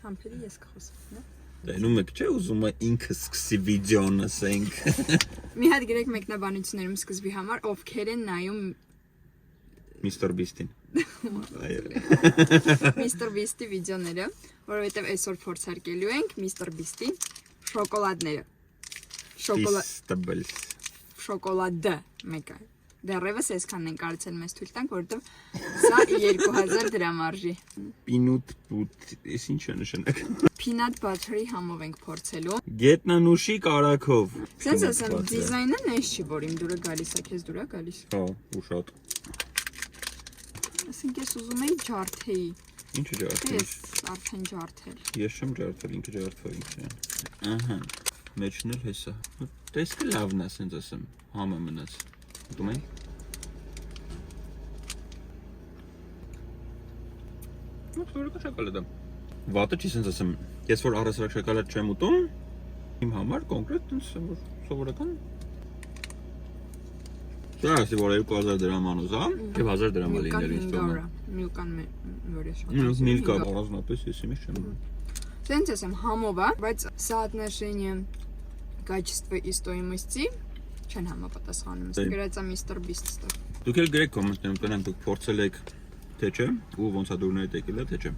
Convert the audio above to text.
Համբերի ես կխոսեմ, Դնում եք չէ ուզում է ինքը սկսի վիդեոն ասենք։ Մի հատ գրեք մեկնաբանություններում սկզբի համար, ովքեր են նայում Mr. Beast-ին։ Mr. Beast-ի վիդեոները, որովհետև այսօր փորձարկելու ենք Mr. Beast-ի շոկոլադները։ Շոկոլադը մեկը։ Դեռևս այսքանն են կարծել մեզ թույլ տանք, որովհետև սա 2000 դրամ արժի։ Peanut butter, ես ինչ է նշանակում։ Peanut butter-ի համով ենք փորձելու։ Գետնանուշի կարակով։ Սենց ասեմ, դիզայնը նես չի, որ իմ դուրը գալիս է, քեզ դուրա գալիս։ Հա, ու շատ։ Ասենք ես ուզում էի ջարդեի։ Ինչը ջարդել։ Ես արդեն ջարդել։ Ես չեմ ջարդել, ինքը ջարդվա ինքն է։ Ահա։ Մեջն էլ հեսա։ Տեսքը լավն է, ասենց ասեմ, համը մնաց։ Ուտում եք։ Սովորական շոկոլադ է։ Վատը չի ասենց ասեմ, ես որ առասարակ շոկոլադ չեմ ուտում, իմ համար կոնկրետ սովորական։ Դա ասի որ 2000 դրամ անոց, հա։ Եվ 1000 դրամ է լինել ինձ թվում է։ Միլկան մյուրես։ Միլկա առանձնապես ես իմիջ չեմ։ Սենց ասեմ, համով է, բայց соотношение качества и стоимости չեն համապատասխանում։ Գրած է Mr. Beast-ը։ Դուք էլ գրեք կոմենտներում տնանք դուք փորձել եք թե չէ ու ոնց է դուրներ եկել թե չէ։